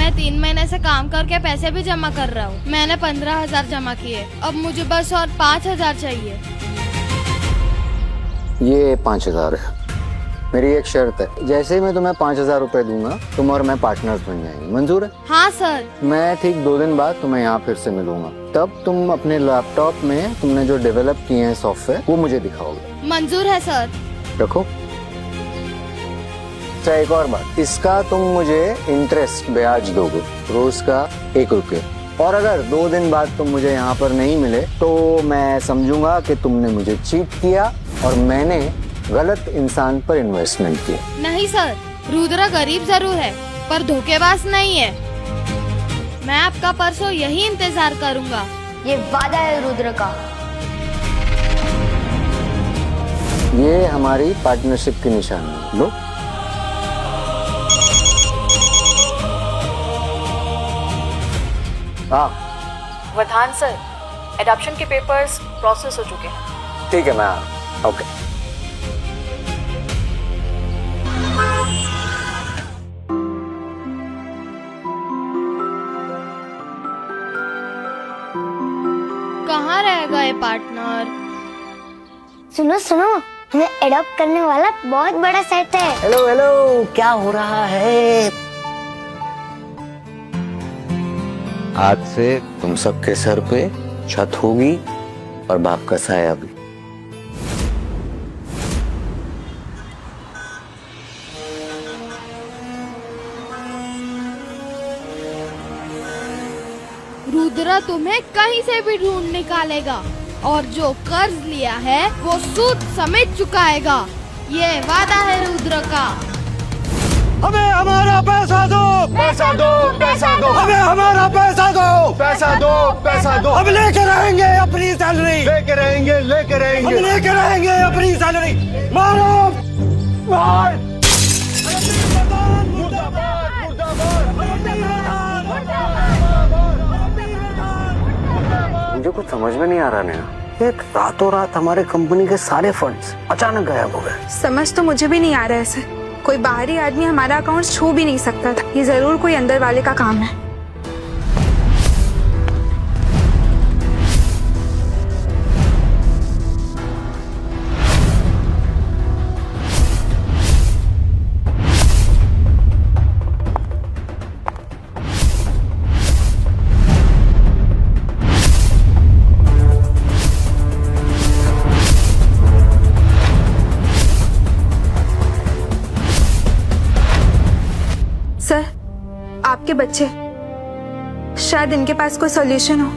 मैं 3 महीने से काम करके पैसे भी जमा कर रहा हूँ। मैंने 15,000 जमा किए, अब मुझे बस और 5,000 चाहिए। ये 5,000 है। मेरी एक शर्त है, जैसे ही मैं तुम्हें 5,000 रुपए दूंगा तुम और मैं पार्टनर्स बन जाएंगे। मंजूर है? हाँ सर। मैं ठीक 2 दिन बाद तुम्हें यहाँ फिर से मिलूंगा, तब तुम अपने लैपटॉप में तुमने जो डेवलप किए हैं सॉफ्टवेयर वो मुझे दिखाओगे। मंजूर है सर। रखो। अच्छा एक और बात, इसका तुम मुझे इंटरेस्ट ब्याज दोगे, रोज का 1 रुपया। और अगर 2 दिन बाद तुम मुझे यहाँ पर नहीं मिले तो मैं समझूंगा कि तुमने मुझे चीट किया और मैंने गलत इंसान पर इन्वेस्टमेंट किया। नहीं सर, रुद्र गरीब जरूर है पर धोखेबाज नहीं है। मैं आपका परसों यही इंतजार करूंगा। ये वादा है रुद्र का। ये हमारी पार्टनरशिप की निशानी है। लो। वरदान सर, एडॉप्शन के पेपर्स प्रोसेस हो चुके हैं। ठीक है, मैं आ रहा हूं। ओके। कहाँ रह गए पार्टनर? सुनो सुनो, हमें एडॉप्ट करने वाला बहुत बड़ा सेट है। हेलो हेलो, क्या हो रहा है? आज से तुम सबके सर पे छत होगी और बाप का साया भी। रुद्र तुम्हें कहीं से भी ढूंढ निकालेगा और जो कर्ज लिया है वो सूद समेत चुकाएगा। ये वादा है रुद्र का। हमें हमारा पैसा दो, पैसा दो, पैसा दो, हमें हमारा पैसा दो, पैसा दो, पैसा दो। हम लेके रहेंगे अपनी सैलरी, लेके रहेंगे, लेके रहेंगे, हम लेके रहेंगे अपनी सैलरी। मारो, मार। मुझे कुछ समझ में नहीं आ रहा नेहा, एक रातों रात हमारे कंपनी के सारे फंड्स अचानक गायब हो गए। समझ तो मुझे भी नहीं आ रहा है ऐसे। कोई बाहरी आदमी हमारा अकाउंट छू भी नहीं सकता था। ये जरूर कोई अंदर वाले का काम है। सर, आपके बच्चे, शायद इनके पास कोई सॉल्यूशन हो।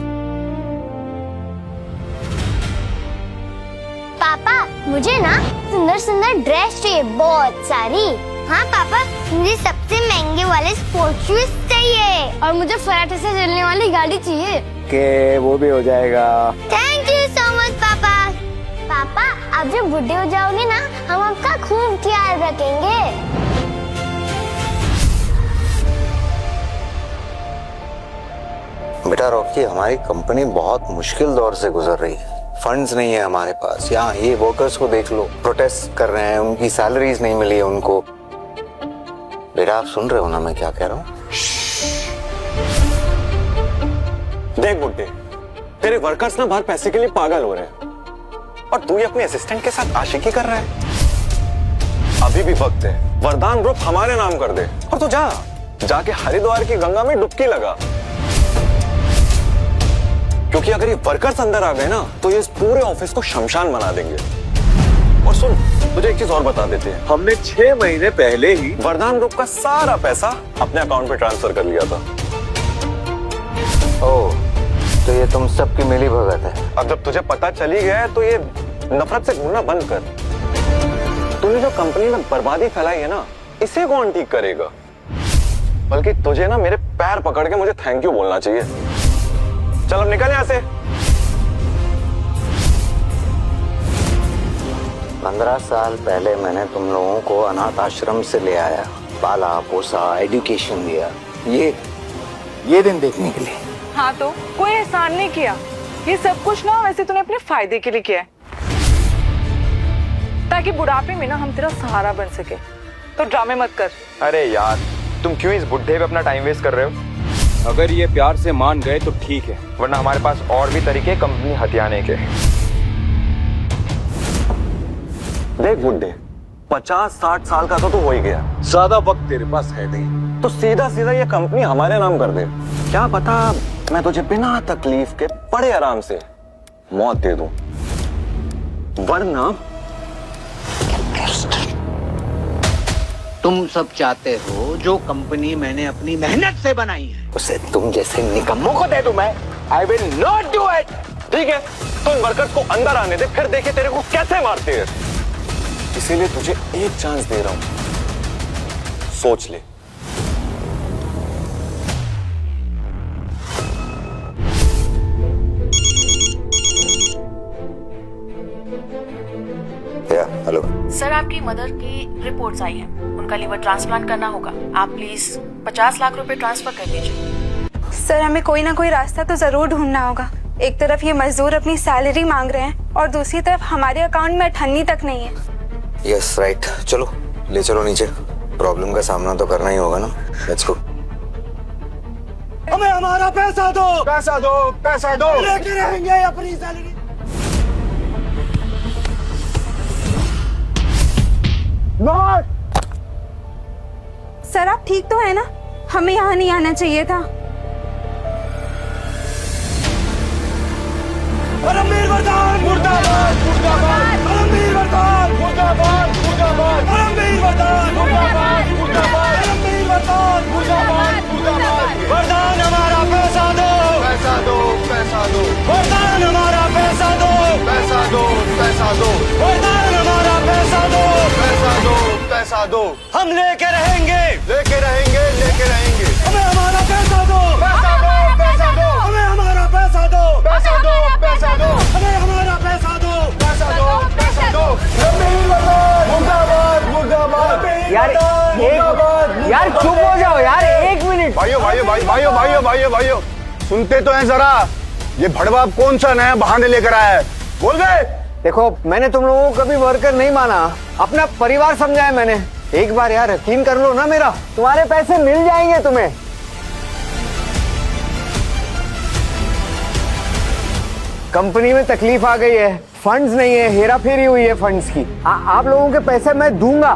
पापा, मुझे ना सुंदर सुंदर ड्रेस चाहिए, बहुत सारी। हाँ पापा, मुझे सबसे महंगे वाले स्पोर्ट्स शूज चाहिए और मुझे फराटे से चलने वाली गाड़ी चाहिए। के वो भी हो जाएगा। थैंक यू सो मच पापा। पापा, आप जब बुढ़े हो जाओगे ना, हम आपका खूब ख्याल रखेंगे। बेटा रॉकी, हमारी कंपनी बहुत मुश्किल दौर से गुजर रही है। फंड्स नहीं है हमारे पास। यहाँ ये वर्कर्स को देख लो, प्रोटेस्ट कर रहे हैं, उनकी सैलरीज नहीं मिली है उनको। बेटा आप सुन रहे हो ना मैं क्या कह रहा हूँ? देख बुड्ढे, तेरे वर्कर्स ना बाहर पैसे के लिए पागल हो रहे हैं और तू ये अपने असिस्टेंट के साथ आशिकी कर रहा है। अभी भी वक्त है, वरदान ग्रुप हमारे नाम कर दे और तू जाके हरिद्वार की गंगा में डुबकी लगा। क्योंकि अगर ये वर्कर्स अंदर आ गए ना तो ये इस पूरे ऑफिस को शमशान बना देंगे। और सुन, तुझे एक चीज और बता देते हैं, हमने 6 महीने पहले ही वरदान ग्रुप का सारा पैसा अपने अकाउंट पे ट्रांसफर कर लिया था। ओह, तो ये तुम सबकी मिली भगत है। अब जब तुझे पता चली गया है तो ये नफरत से घूरना बंद कर। तूने जो कंपनी में बर्बादी फैलाई है ना, इसे कौन ठीक करेगा? बल्कि तुझे ना मेरे पैर पकड़ के मुझे थैंक यू बोलना चाहिए। चल अब निकल यहाँ से। 15 साल पहले मैंने तुम लोगों को अनाथ आश्रम से ले आया, पाला पोसा, एजुकेशन दिया, ये दिन देखने के लिए। हाँ तो कोई एहसान नहीं किया। ये सब कुछ ना वैसे तूने अपने फायदे के लिए किया है, ताकि बुढ़ापे में ना हम तेरा सहारा बन सके। तो ड्रामे मत कर। अरे यार, तुम क्यों इस बुढ़े पे अपना टाइम वेस्ट कर रहे हो? अगर ये प्यार से मान गए तो ठीक है, वरना हमारे पास और भी तरीके कंपनी हथियाने के। देख बुड्ढे, 50-60 साल का तो तू हो ही गया, ज्यादा वक्त तेरे पास है नहीं, तो सीधा सीधा ये कंपनी हमारे नाम कर दे। क्या पता मैं तुझे बिना तकलीफ के बड़े आराम से मौत दे दूं, वरना तुम सब चाहते हो जो कंपनी मैंने अपनी मेहनत से बनाई है उसे तुम जैसे निकम्मों को दे दूं मैं? I will not do it. ठीक है, तुम वर्कर्स को अंदर आने दे, फिर देखे तेरे को कैसे मारते हैं। इसीलिए तुझे एक चांस दे रहा हूं, सोच ले। हेलो सर, आपकी मदर की रिपोर्ट्स आई हैं, उनका लीवर ट्रांसप्लांट करना होगा। आप प्लीज 50 लाख रुपए ट्रांसफर कर दीजिए। सर हमें कोई ना कोई रास्ता तो जरूर ढूंढना होगा। एक तरफ ये मजदूर अपनी सैलरी मांग रहे हैं और दूसरी तरफ हमारे अकाउंट में 98 तक नहीं है। यस राइट, चलो ले चलो नीचे, प्रॉब्लम का सामना तो करना ही होगा ना। Let's go. हमें हमारा पैसा दो, पैसा दो, पैसा दो, लेके रहेंगे अपनी सैलरी। सर आप ठीक तो है ना? हमें यहाँ नहीं आना चाहिए था। परमवीर वर्धमान मुर्दाबाद, मुर्दाबाद, परमवीर वर्धमान मुर्दाबाद, मुर्दाबाद, परमवीर वर्धमान मुर्दाबाद, मुर्दाबाद, परमवीर वर्धमान मुर्दाबाद, मुर्दाबाद। वर्धमान हमारा पैसा दो, पैसा दो, पैसा दो, वर्धमान हमारा पैसा दो, पैसा दो, पैसा दो, वर्धमान हमारा पैसा दो, पैसा दो, पैसा दो। हम लेके रहेंगे, लेके रहेंगे, लेके रहेंगे। हमें हमारा पैसा दो, पैसा दो, पैसा दो, हमें हमारा पैसा दो, पैसा दो, पैसा दो, हमें हमारा पैसा दो, पैसा दो, पैसा दो। मुर्दाबाद, मुर्दाबाद। यार चुप हो जाओ यार, 1 मिनट। भाइयों भाइयों भाइयों भाइयों भाइयों भाइयों, सुनते तो हैं जरा, ये भड़वा कौन सा नया बहाने लेकर आया है? बोल गए। देखो मैंने तुम लोगों को कभी वर्कर नहीं माना, अपना परिवार समझा है मैंने। एक बार यार यकीन कर लो ना मेरा, तुम्हारे पैसे मिल जाएंगे तुम्हें। कंपनी में तकलीफ आ गई है, फंड्स नहीं है, हेरा फेरी हुई है फंड्स की। आप लोगों के पैसे मैं दूंगा,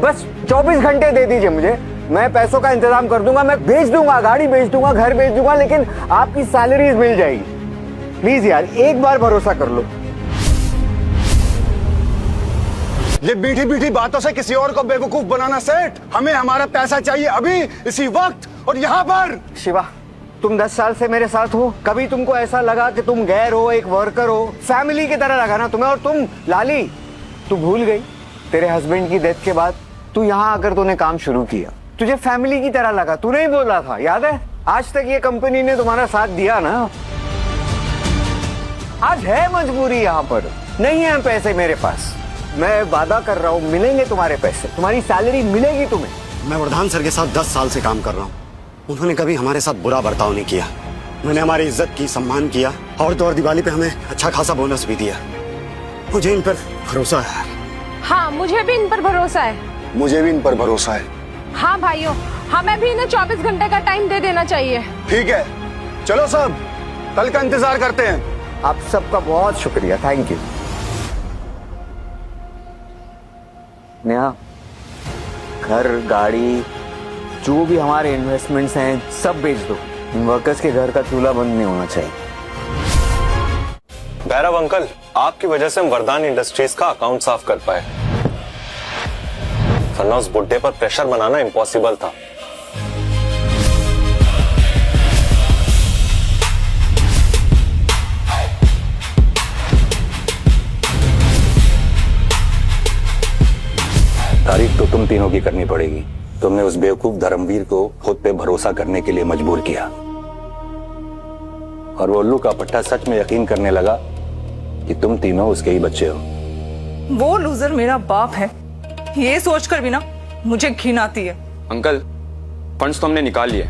बस 24 घंटे दे दीजिए मुझे, मैं पैसों का इंतजाम कर दूंगा। मैं बेच दूंगा, गाड़ी बेच दूंगा, घर बेच दूंगा, लेकिन आपकी सैलरीज मिल जाएगी। प्लीज यार एक बार भरोसा कर लो। ये मीठी मीठी बातों से किसी और को बेवकूफ बनाना सेठ। हमें हमारा पैसा चाहिए अभी, इसी वक्त और यहाँ पर। शिवा, तुम 10 साल से मेरे साथ हो, कभी तुमको ऐसा लगा कि तुम गैर हो, एक वर्कर हो? फैमिली की तरह लगा ना तुम्हें। और तुम लाली, तू भूल गई तेरे हस्बैंड की डेथ के बाद तू यहाँ आकर तूने काम शुरू किया, तुझे फैमिली की तरह लगा, तूने ही बोला था, याद है? आज तक ये कंपनी ने तुम्हारा साथ दिया ना। आज है मजबूरी, यहाँ पर नहीं है पैसे मेरे पास। मैं वादा कर रहा हूँ मिलेंगे तुम्हारे पैसे, तुम्हारी सैलरी मिलेगी तुम्हें। मैं वर्धान सर के साथ 10 साल से काम कर रहा हूँ, उन्होंने कभी हमारे साथ बुरा बर्ताव नहीं किया। उन्होंने हमारी इज्जत की, सम्मान किया और तो और दिवाली पे हमें अच्छा खासा बोनस भी दिया। मुझे इन पर भरोसा है। हाँ मुझे भी इन पर भरोसा है। मुझे भी इन पर भरोसा है। हाँ भाइयों, हमें भी इन्हें 24 घंटे का टाइम दे देना चाहिए। ठीक है, चलो सब कल का इंतजार करते हैं। आप सबका बहुत शुक्रिया, थैंक यू। नेहा, घर, गाड़ी, जो भी हमारे इन्वेस्टमेंट्स हैं सब बेच दो। इन वर्कर्स के घर का चूल्हा बंद नहीं होना चाहिए। भैरव अंकल, आपकी वजह से हम वरदान इंडस्ट्रीज का अकाउंट साफ कर पाए, वरना उस बुड्ढे पर प्रेशर बनाना इम्पॉसिबल था। तारीफ तो तुम तीनों की करनी पड़ेगी। तुमने उस बेवकूफ धर्मवीर को खुद पे भरोसा करने के लिए मजबूर किया, और वो उल्लू का पट्टा सच में यकीन करने लगा कि तुम तीनों उसके ही बच्चे हो। वो लूजर मेरा बाप है, ये सोचकर भी ना मुझे घिन आती है। अंकल, फंड्स तो हमने निकाल लिए,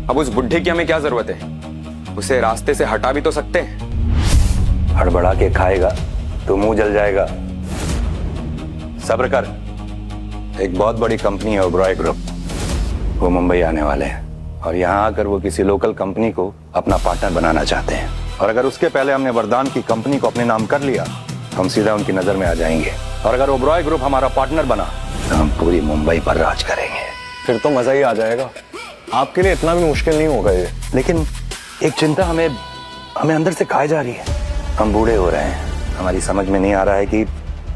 अब उस बुढ़े की हमें क्या जरूरत है? उसे रास्ते से हटा भी तो सकते हैं। हड़बड़ा के खाएगा तो मुंह जल जाएगा। सब्र कर, एक बहुत बड़ी कंपनी है ओबरॉय ग्रुप, वो मुंबई आने वाले हैं और यहाँ आकर वो किसी लोकल कंपनी को अपना पार्टनर बनाना चाहते हैं। और अगर उसके पहले हमने वरदान की कंपनी को अपने नाम कर लिया तो हम सीधा उनकी नजर में आ जाएंगे। और अगर ओबरॉय ग्रुप हमारा पार्टनर बना तो हम पूरी मुंबई पर राज करेंगे। फिर तो मजा ही आ जाएगा। आपके लिए इतना भी मुश्किल नहीं होगा ये। लेकिन एक चिंता हमें अंदर से खाई जा रही है। हम बूढ़े हो रहे हैं, हमारी समझ में नहीं आ रहा है कि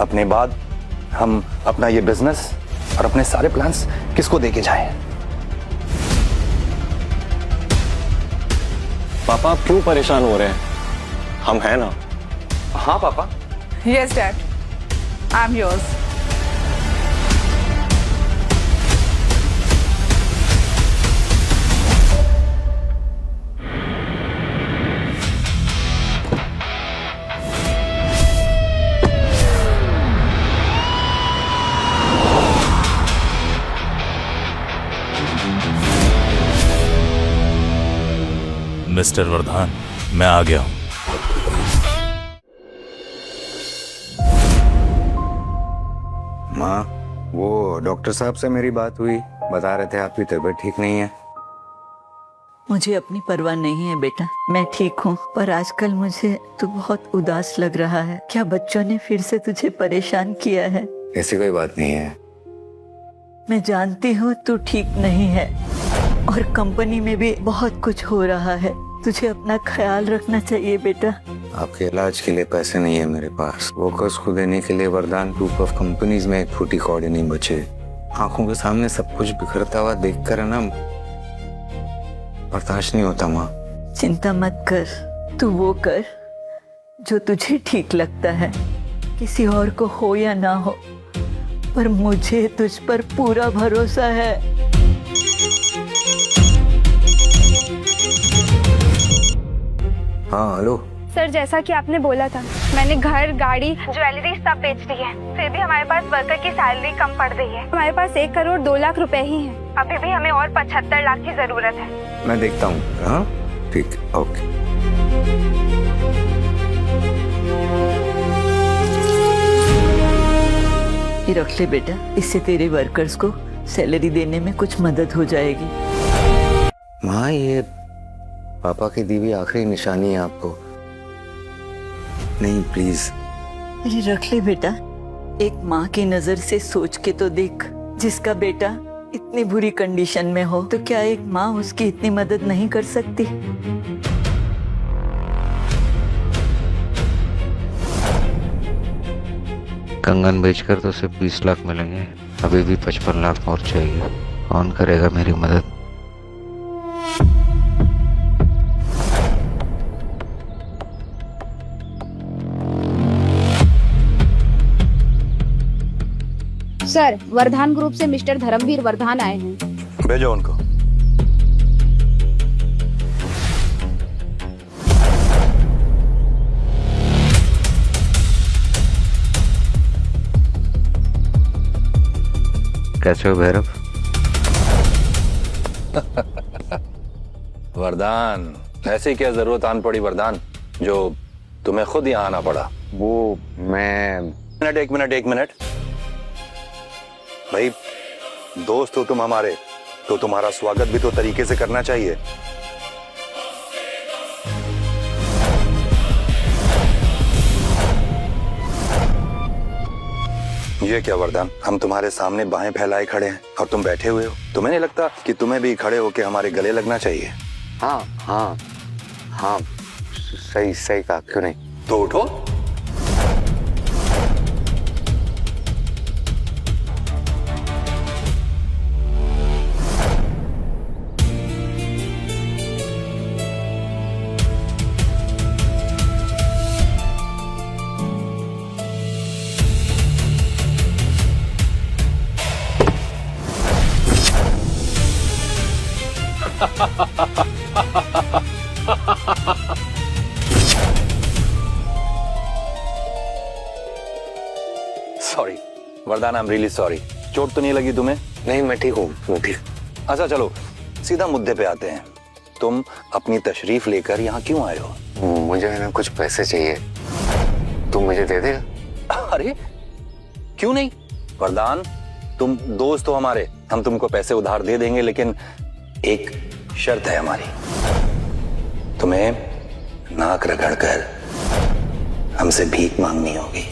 अपने बाद हम अपना ये बिजनेस और अपने सारे प्लान्स किसको देके जाएं। पापा आप क्यों परेशान हो रहे हैं? हम हैं ना। हाँ पापा। Yes dad, I am yours. Mister वरदान, मैं आ गया हूं। माँ, वो डॉक्टर साहब से मेरी बात हुई, बता रहे थे आपकी तबीयत ठीक नहीं है। मुझे अपनी परवाह नहीं है बेटा, मैं ठीक हूँ, पर आजकल मुझे तू बहुत उदास लग रहा है। क्या बच्चों ने फिर से तुझे परेशान किया है? ऐसी कोई बात नहीं है। मैं जानती हूँ तू ठीक नहीं है और कंपनी में भी बहुत कुछ हो रहा है। तुझे अपना ख्याल रखना चाहिए बेटा। आपके इलाज के लिए पैसे नहीं है मेरे पास। वर्कर्स को देने के लिए वरदान ग्रुप ऑफ कंपनीज में एक फूटी कौड़ी नहीं बचे। आंखों के सामने सब कुछ बिखरता हुआ देखकर है ना, बर्दाश्त नहीं होता माँ। चिंता मत कर, तू वो कर जो तुझे ठीक लगता है, किसी और को हो या ना हो, पर मुझे तुझ पर पूरा भरोसा है। हाँ हेलो सर, जैसा कि आपने बोला था, मैंने घर, गाड़ी, ज्वेलरी सब बेच दी है। फिर भी हमारे पास वर्कर की सैलरी कम पड़ रही है। हमारे पास 1 करोड़ 2 लाख रुपए ही हैं। अभी भी हमें और 75 लाख की जरूरत है। मैं देखता हूँ। हाँ ठीक, ओके। ये रख ले बेटा, इससे तेरे वर्कर्स को सैलरी देने में कुछ मदद हो जाएगी। माँ, ये पापा की दी हुई आखिरी निशानी है आपको। नहीं प्लीज। अरे रख ले बेटा, एक माँ की नजर से सोच के तो देख। जिसका बेटा इतनी बुरी कंडीशन में हो तो क्या एक माँ उसकी इतनी मदद नहीं कर सकती? कंगन बेचकर तो सिर्फ 20 लाख मिलेंगे, अभी भी 55 लाख और चाहिए। कौन करेगा मेरी मदद? सर, वरदान ग्रुप से मिस्टर धर्मवीर वरदान आए हैं। भेजो उनको। कैसे हो भैरव? वरदान, ऐसी क्या जरूरत आन पड़ी वरदान, जो तुम्हें खुद यहाँ आना पड़ा? वो मैं एक मिनट भाई, दोस्त हो तुम हमारे, तो तुम्हारा स्वागत भी तो तरीके से करना चाहिए। ये क्या वरदान, हम तुम्हारे सामने बाहें फैलाए खड़े हैं और तुम बैठे हुए हो। तुम्हें नहीं लगता कि तुम्हें भी खड़े होकर हमारे गले लगना चाहिए? हाँ हाँ हाँ, सही सही कहा, क्यों नहीं? तो उठो। सॉरी वरदान, आई एम रियली सॉरी। चोट तो नहीं लगी तुम्हें? नहीं, मैं ठीक हूँ, मैं ठीक। अच्छा चलो सीधा मुद्दे पे आते हैं। तुम अपनी तशरीफ लेकर यहाँ क्यों आए हो? मुझे है ना कुछ पैसे चाहिए, तुम मुझे दे देगा? अरे क्यों नहीं वरदान, तुम दोस्त हो हमारे, हम तुमको पैसे उधार दे देंगे, लेकिन एक शर्त है हमारी। तुम्हें नाक रगड़कर हमसे भीख मांगनी होगी।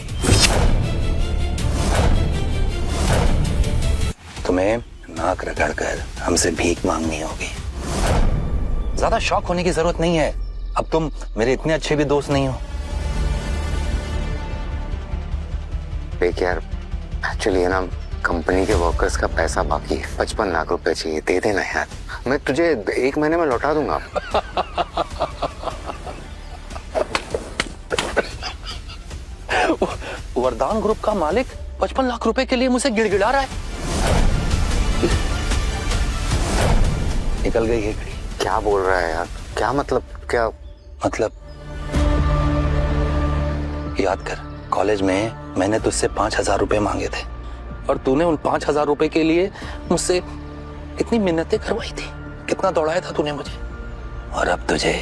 तुम्हें नाक रगड़कर हमसे भीख मांगनी होगी। ज्यादा शौक होने की जरूरत नहीं है, अब तुम मेरे इतने अच्छे भी दोस्त नहीं हो। देख यार, एक्चुअली है ना, कंपनी के वर्कर्स का पैसा बाकी है, 55 लाख रुपए चाहिए, दे देना यार, मैं तुझे 1 महीने में लौटा दूंगा। वरदान ग्रुप का मालिक 55 लाख रुपए के लिए मुझसे गिड़गिड़ा रहा है। निकल गई है घड़ी। क्या बोल रहा है यार? क्या मतलब? क्या मतलब? याद कर, कॉलेज में मैंने तुझसे 5,000 रुपए मांगे थे और तूने उन 5,000 रुपए के लिए मुझसे कितनी मिन्नतें करवाई थी, कितना दौड़ाया था तूने मुझे। और अब तुझे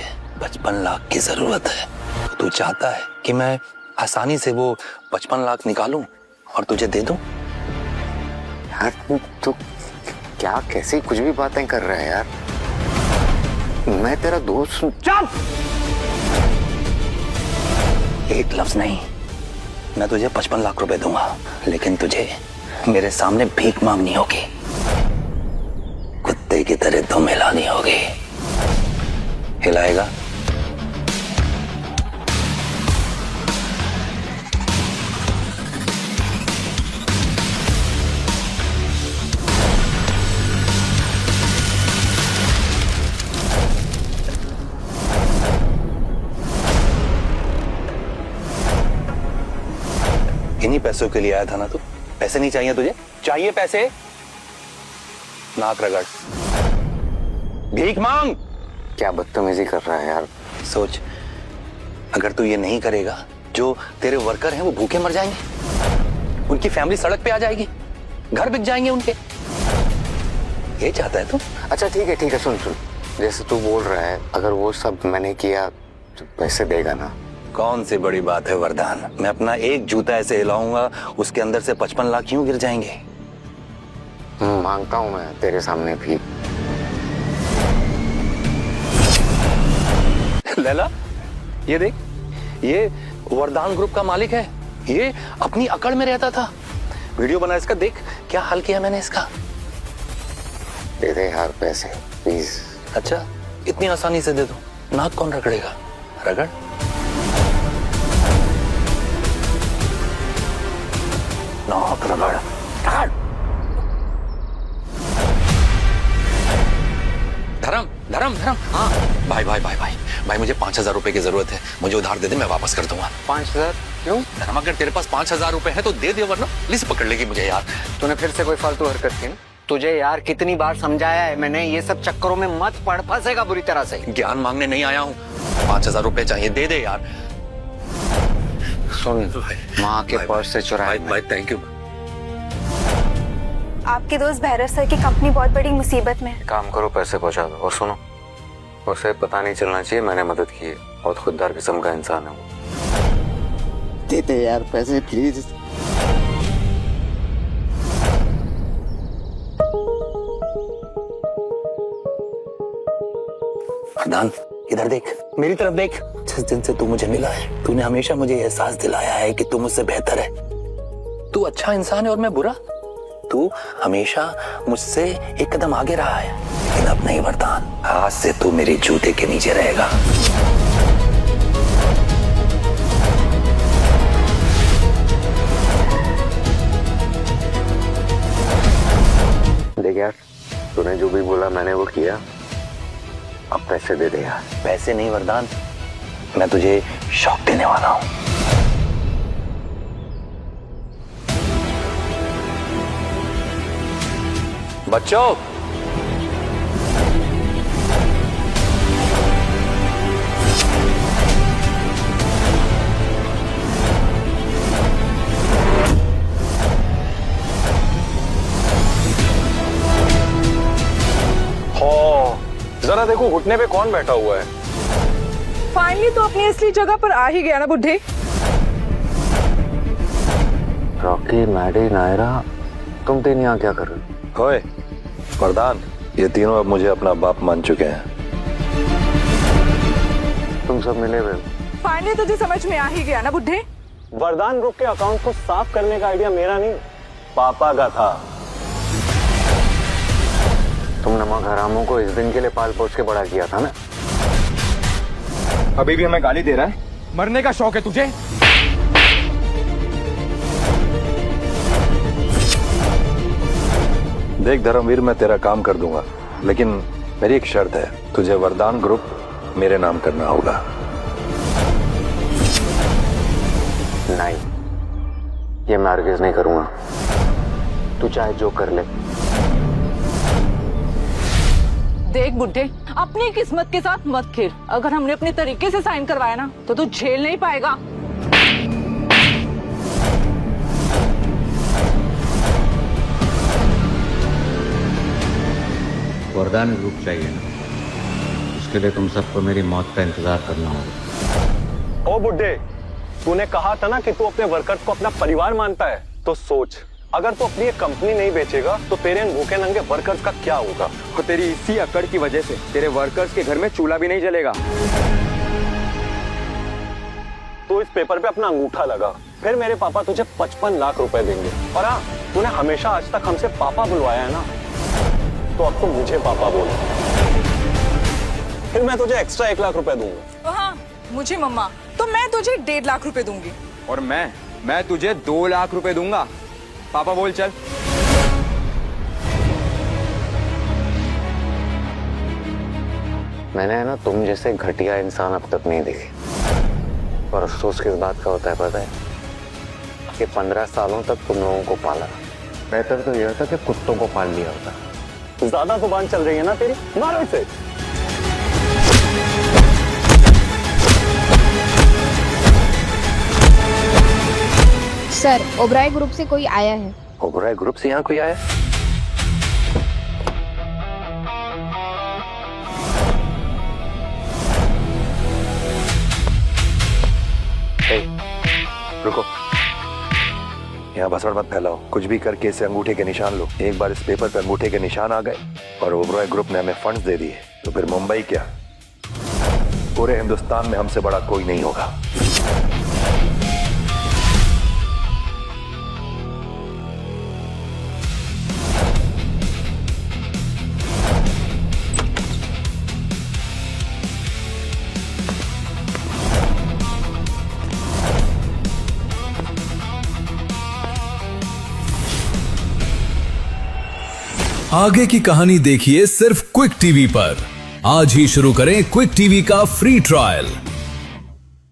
55 लाख की जरूरत है, तो तू चाहता है कि मैं आसानी से वो 55 लाख निकालूं और तुझे दे दूं? यार तू क्या कैसी कुछ भी बातें कर रहा है यार? मैं तेरा दोस्त हूं। चुप! एक लफ्ज नहीं, मैं तुझे 55 लाख रुपए दूंगा, लेकिन तुझे मेरे सामने भीख मांगनी होगी, कुत्ते की तरह तुम हिलानी होगी। हिलाएगा? इन्हीं पैसों के लिए आया था ना तू? पैसे नहीं चाहिए तुझे? चाहिए पैसे? नाक रगड़, भीख मांग। क्या बदतमीजी कर रहा है यार? सोच, अगर तू ये नहीं करेगा, जो तेरे वर्कर हैं वो भूखे मर जाएंगे, उनकी फैमिली सड़क पे आ जाएगी, घर बिक जाएंगे उनके। ये चाहता है तू? अच्छा ठीक है, सुन, जैसे तू बोल रहा है, अगर वो सब मैंने किया तो पैसे देगा ना? कौन सी बड़ी बात है वरदान, मैं अपना एक जूता ऐसे हिलाऊंगा, उसके अंदर से 55 लाख क्यों गिर जाएंगे? मांगता हूं मैं तेरे सामने भी। लैला, ये देख, ये वरदान ग्रुप का मालिक है, ये अपनी अकड़ में रहता था। वीडियो बना इसका, देख क्या हाल किया मैंने इसका। दे दे यार पैसे प्लीज। अच्छा, इतनी आसानी से दे दो? नाक कौन रगड़ेगा? रगड़। नाक रगड़। धर्म धर्म धर्म, हाँ भाई मुझे 5,000 रुपए की जरूरत है, मुझे उधार दे दे, मैं वापस कर दूंगा। 5,000? क्यों? धर्म, अगर तेरे पास 5,000 रुपए है तो दे दे, वरना पुलिस पकड़ लेगी मुझे यार। तूने फिर से कोई फालतू हरकत की? तुझे यार कितनी बार समझाया है मैंने, ये सब चक्करों में मत पड़, फंसेगा बुरी तरह से। ज्ञान मांगने नहीं आया हूँ, 5,000 रुपए चाहिए, दे दे यार। सुन, माँ के पर्स से चुराए। भाई थैंक यू। आपके दोस्त भैरव सर की कंपनी बहुत बड़ी मुसीबत में है। काम करो, पैसे पहुंचा दो। और सुनो, उसे पता नहीं चलना चाहिए मैंने मदद की है, बहुत खुददार किस्म का इंसान है वो। दे दे यार पैसे प्लीज। वरदान, इधर देख, मेरी तरफ देख। जिस दिन से तू मुझे मिला है, तूने हमेशा मुझे एहसास दिलाया है कि तू मुझसे बेहतर है। तू अच्छा इंसान है और मैं बुरा। तू हमेशा मुझसे एक कदम आगे रहा है, लेकिन अब नहीं वरदान, आज से तू मेरे जूते के नीचे रहेगा। देख यार, तूने जो भी बोला मैंने वो किया, अब पैसे दे दे यार। पैसे नहीं वरदान, मैं तुझे शौक देने वाला हूं। बच्चों, जरा देखो घुटने पे कौन बैठा हुआ है। फाइनली तो अपनी असली जगह पर आ ही गया ना बुड्ढे। रॉकी, मैडी, नायरा, तुम तीन यहाँ क्या कर रहे हो? ओए वरदान, ये तीनों अब मुझे अपना बाप मान चुके हैं। तुम सब मिले हुए हो? फाइनली तुझे समझ में आ ही गया ना बुड्ढे? वरदान ग्रुप के अकाउंट को साफ करने का आइडिया मेरा नहीं, पापा का था। तुम नमक हरामों को इस दिन के लिए पाल पोस के बड़ा किया था ना? अभी भी हमें गाली दे रहा है? मरने का शौक है तुझे? देख धर्मवीर, मैं तेरा काम कर दूंगा, लेकिन मेरी एक शर्त है, तुझे वरदान ग्रुप मेरे नाम करना होगा। नहीं, ये मैं हरगिज़ नहीं करूंगा। तू चाहे जो कर ले। देख बुड्ढे, अपनी किस्मत के साथ मत खेल। अगर हमने अपने तरीके से साइन करवाया ना तो तू झेल नहीं पाएगा। वरदान ग्रुप चाहिए ना, उसके लिए तुम सबको मेरी मौत का इंतजार करना होगा। ओ बुड्ढे, तूने कहा था ना कि तू अपने वर्कर्स को अपना परिवार मानता है, तो सोच, अगर तू अपनी ये कंपनी नहीं बेचेगा तो तेरे इन भूखे नंगे वर्कर्स का क्या होगा? और तेरी इसी अकड़ की वजह से तेरे वर्कर्स के घर में चूल्हा भी नहीं जलेगा। तू इस पेपर पे अपना अंगूठा लगा, फिर मेरे पापा तुझे 55 लाख रुपए देंगे। और हाँ, तूने हमेशा आज तक हमसे पापा बुलवाया है ना, तो अब तो मुझे पापा बोल। फिर मैं तुझे एक्स्ट्रा 1 लाख रुपए दूंगा। हाँ, मुझे मम्मा, तो मैं तुझे 1.5 लाख रुपए दूंगी। और मैं तुझे 2 लाख रुपए दूंगा। पापा बोल चल। मैंने है ना तुम जैसे घटिया इंसान अब तक नहीं देखे। और अफसोस किस बात का होता है पता है? कि 15 सालों तक तुम लोगों को पाला। बेहतर तो यह होता कि कुत्तों को पाल लिया होता। ज्यादा जुबान चल रही है ना तेरी, मारो इसे। सर, ओबराय ग्रुप से कोई आया है। ओबराय ग्रुप से यहाँ कोई आया? रुको, यहाँ भसड़ मत फैलाओ। कुछ भी करके इसे अंगूठे के निशान लो। एक बार इस पेपर पे अंगूठे के निशान आ गए और ओबराय ग्रुप ने हमें फंड्स दे दिए, तो फिर मुंबई क्या, पूरे हिंदुस्तान में हमसे बड़ा कोई नहीं होगा। आगे की कहानी देखिए सिर्फ क्विक टीवी पर। आज ही शुरू करें क्विक टीवी का फ्री ट्रायल।